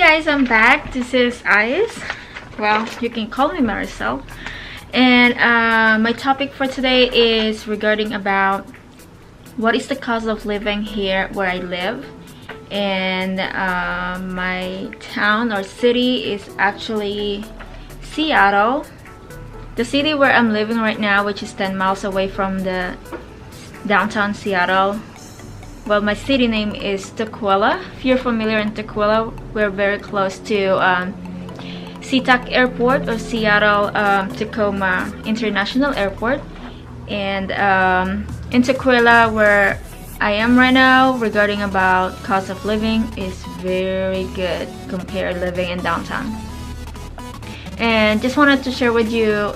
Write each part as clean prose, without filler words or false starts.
guys, I'm back. This is Ice. Well, you can call me Marisol. And my topic for today is regarding about what is the cost of living here where I live. And my town or city is actually Seattle. The city where I'm living right now, which is 10 miles away from the downtown Seattle. Well, my city name is Tukwila. If you're familiar in Tukwila, we're very close to SeaTac Airport or Seattle Tacoma International Airport. And in Tukwila, where I am right now, regarding about cost of living, is very good compared living in downtown. And just wanted to share with you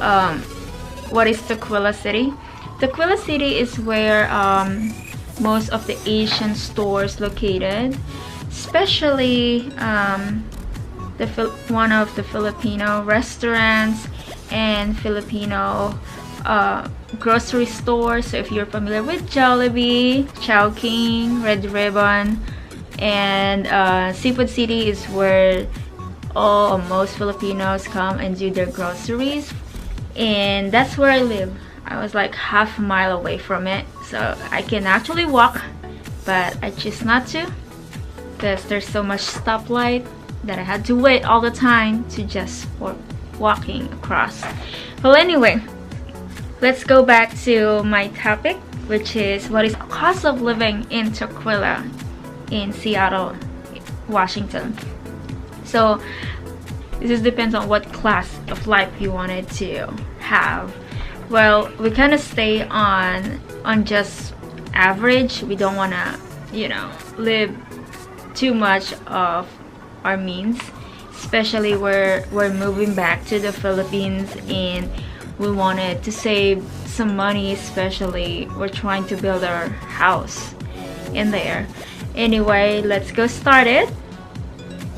what is Tukwila City. Tukwila City is where most of the Asian stores located, especially one of the Filipino restaurants and Filipino grocery stores. So if you're familiar with Jollibee, Chowking, Red Ribbon, and Seafood City is where all or most Filipinos come and do their groceries, and that's where I live. I was like half a mile away from it, so I can actually walk, but I choose not to because there's so much stoplight that I had to wait all the time to just for walking across. Well, anyway, let's go back to my topic, which is what is the cost of living in Tukwila in Seattle, Washington. So this depends on what class of life you wanted to have. Well, we kind of stay on just average. We don't want to, live too much of our means, especially we're moving back to the Philippines and we wanted to save some money, especially we're trying to build our house in there. Anyway, let's go started,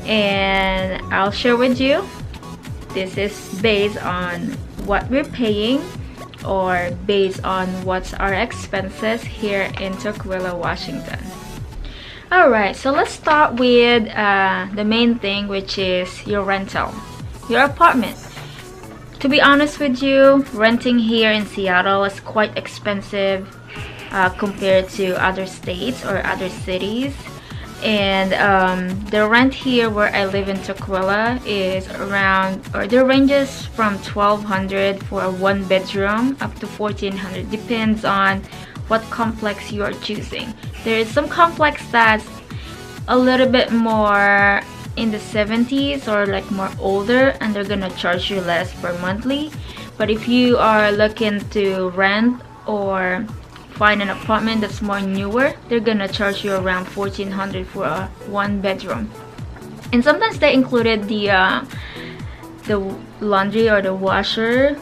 and I'll share with you. This is based on what we're paying or based on what's our expenses here in Tukwila, Washington. Alright, so let's start with the main thing, which is your rental, your apartment. To be honest with you, renting here in Seattle is quite expensive compared to other states or other cities. And the rent here where I live in Tukwila is around, or the ranges from $1,200 for a one bedroom up to $1,400, depends on what complex you are choosing. There is some complex that's a little bit more in the 70s or like more older, and they're gonna charge you less per monthly. But if you are looking to rent or find an apartment that's more newer, they're gonna charge you around $1,400 for a one bedroom. And sometimes they included the laundry or the washer,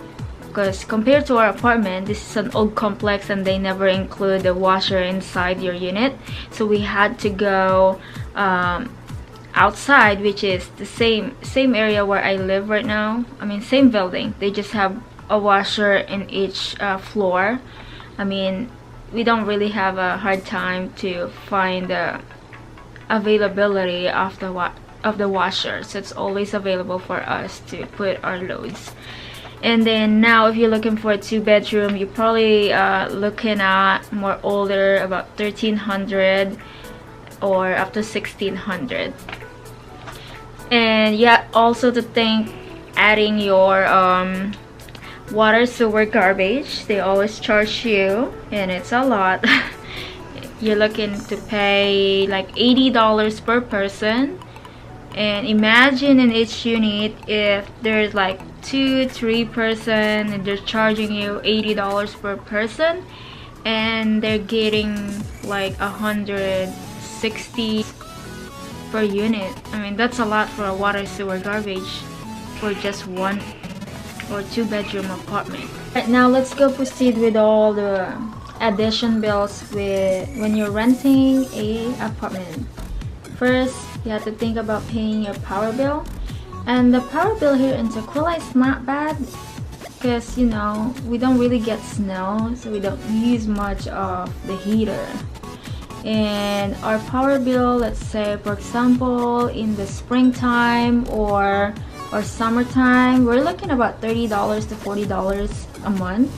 because compared to our apartment, this is an old complex and they never include the washer inside your unit. So we had to go outside, which is the same area where I live right now. I mean, same building. They just have a washer in each floor. I mean, we don't really have a hard time to find the availability of the washer, so it's always available for us to put our loads. And then now if you're looking for a two-bedroom, you're probably looking at more older, about $1,300 or up to $1,600. And yeah, also to think adding your water, sewer, garbage, they always charge you, and it's a lot. You're looking to pay like $80 per person, and imagine in each unit if there's like 2-3 person and they're charging you $80 per person, and they're getting like 160 per unit. I mean, that's a lot for a water, sewer, garbage for just one or two bedroom apartment. Right now, let's go proceed with all the addition bills when you're renting a apartment. First, you have to think about paying your power bill, and the power bill here in Tukwila is not bad because we don't really get snow, so we don't use much of the heater. And our power bill, let's say for example in the springtime or summertime, we're looking about $30 to $40 a month,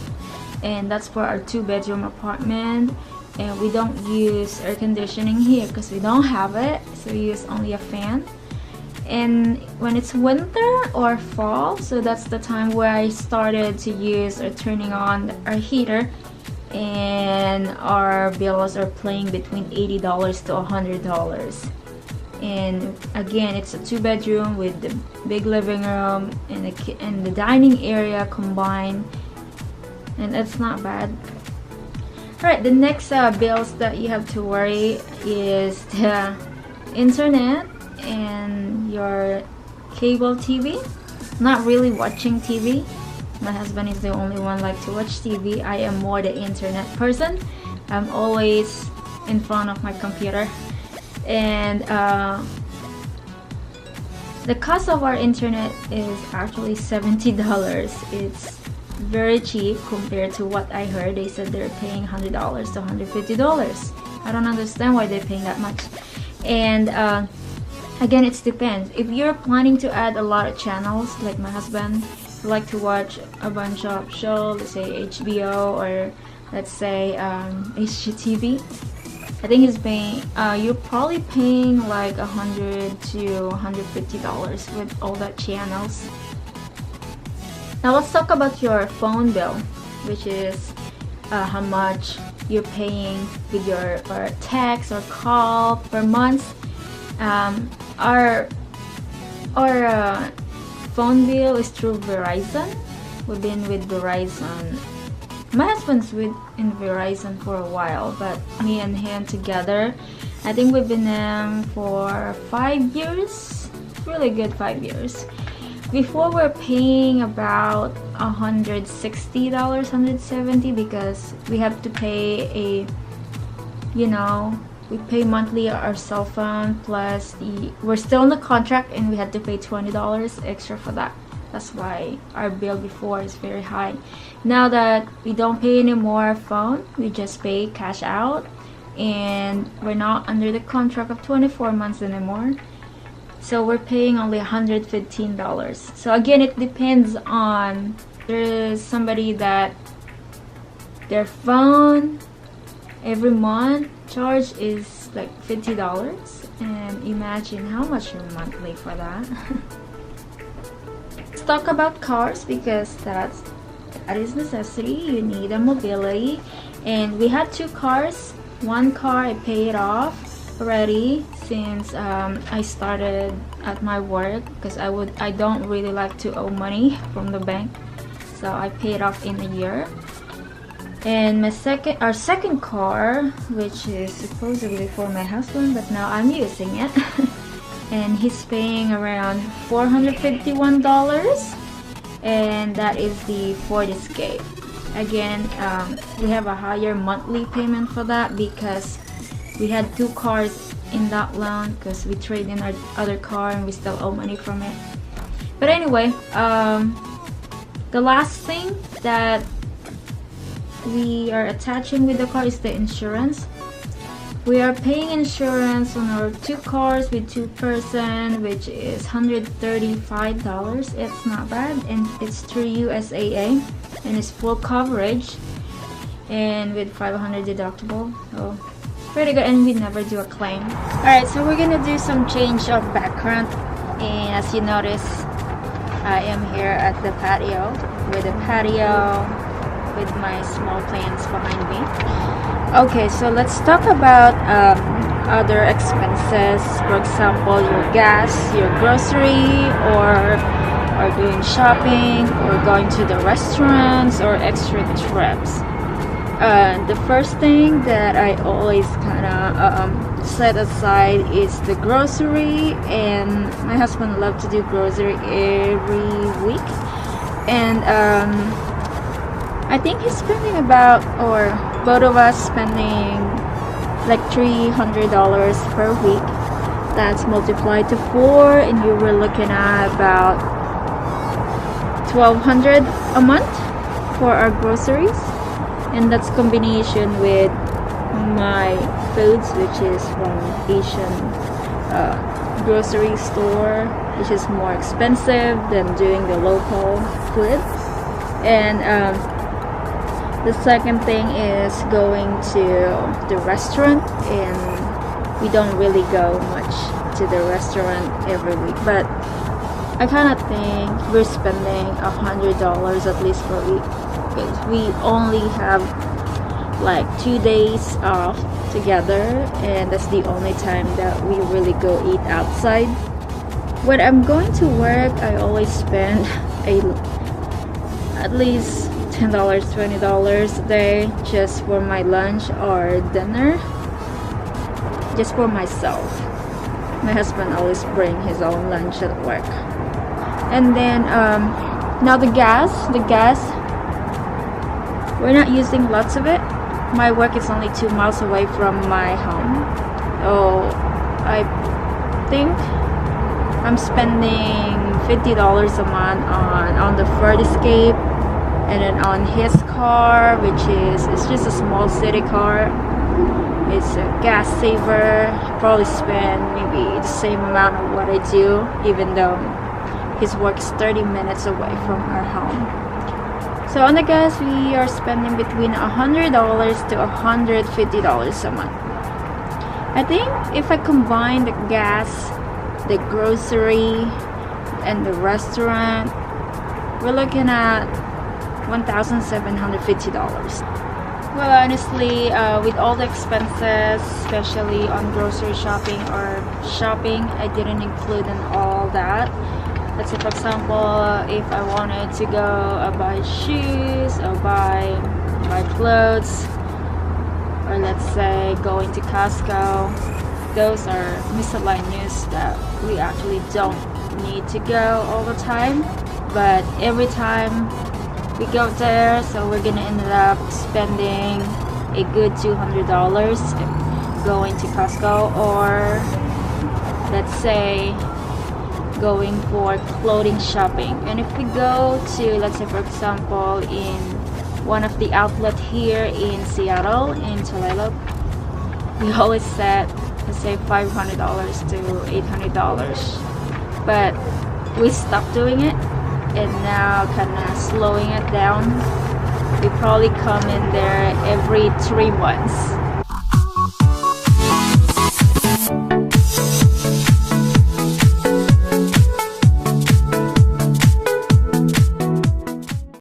and that's for our 2-bedroom apartment. And we don't use air conditioning here because we don't have it, so we use only a fan. And when it's winter or fall, so that's the time where I started to use or turning on our heater, and our bills are playing between $80 to $100. And again, it's a 2-bedroom with the big living room and the dining area combined, and it's not bad. Alright, the next bills that you have to worry is the internet and your cable TV. Not really watching TV. My husband is the only one like to watch TV. I am more the internet person. I'm always in front of my computer. And the cost of our internet is actually $70. It's very cheap compared to what I heard. They said they're paying $100 to $150. I don't understand why they're paying that much. And again, it depends. If you're planning to add a lot of channels, like my husband like to watch a bunch of shows, let's say HBO or let's say HGTV, I think he's paying, you're probably paying like $100 to $150 with all that channels. Now let's talk about your phone bill, which is how much you're paying with your text or call per month. Our phone bill is through Verizon. We've been with Verizon. My husband's in Verizon for a while, but me and him together, I think we've been for 5 years. Really good 5 years. Before we're paying about $160, $170 because we have to pay we pay monthly our cell phone, plus we're still in the contract and we had to pay $20 extra for that. That's why our bill before is very high. Now that we don't pay any more phone, we just pay cash out, and we're not under the contract of 24 months anymore. So we're paying only $115. So again, it depends on, there's somebody that their phone every month charge is like $50, and imagine how much your monthly for that. Let's talk about cars, because that is necessity. You need a mobility, and we had 2 cars. One car I paid off already since I started at my work, because I don't really like to owe money from the bank, so I paid off in a year. And our second car, which is supposedly for my husband, but now I'm using it, and he's paying around $451, and that is the Ford Escape. Again, we have a higher monthly payment for that because we had 2 cars in that loan, because we traded in our other car and we still owe money from it. But anyway, the last thing that we are attaching with the car is the insurance. We are paying insurance on our 2 cars with 2 person, which is $135. It's not bad, and it's through USAA, and it's full coverage and with $500 deductible, so pretty good, and we never do a claim. Alright, so we're gonna do some change of background, and as you notice, I am here at the patio with my small plants behind me. Okay, so let's talk about other expenses. For example, your gas, your grocery, or doing shopping, or going to the restaurants, or extra trips. The first thing that I always kind of set aside is the grocery, and my husband loves to do grocery every week, and I think he's spending about, or both of us spending like $300 per week. That's multiplied to 4, and you were looking at about $1,200 a month for our groceries, and that's combination with my foods, which is from Asian grocery store, which is more expensive than doing the local food. And the second thing is going to the restaurant, and we don't really go much to the restaurant every week, but I kind of think we're spending $100 at least per week, because we only have like 2 days off together, and that's the only time that we really go eat outside. When I'm going to work, I always spend at least $10, $20 a day just for my lunch or dinner, just for myself. My husband always bring his own lunch at work. And then now the gas, we're not using lots of it. My work is only 2 miles away from my home, so I think I'm spending $50 a month on the Ford Escape, and then on his car, which is, it's just a small city car. It's a gas saver. Probably spend maybe the same amount of what I do, even though his work is 30 minutes away from our home. So on the gas, we are spending between $100 to $150 a month. I think if I combine the gas, the grocery, and the restaurant, we're looking at $1,750. Well, honestly, with all the expenses, especially on grocery shopping or shopping, I didn't include in all that. Let's say, for example, if I wanted to go buy shoes or buy clothes, or let's say going to Costco, those are miscellaneous that we actually don't need to go all the time, but every time we go there, so we're gonna end up spending a good $200 going to Costco, or let's say going for clothing shopping. And if we go to, let's say for example, in one of the outlet here in Seattle, in Tukwila, we always set, let's say, $500 to $800, but we stopped doing it, and now kind of slowing it down. We probably come in there every 3 months.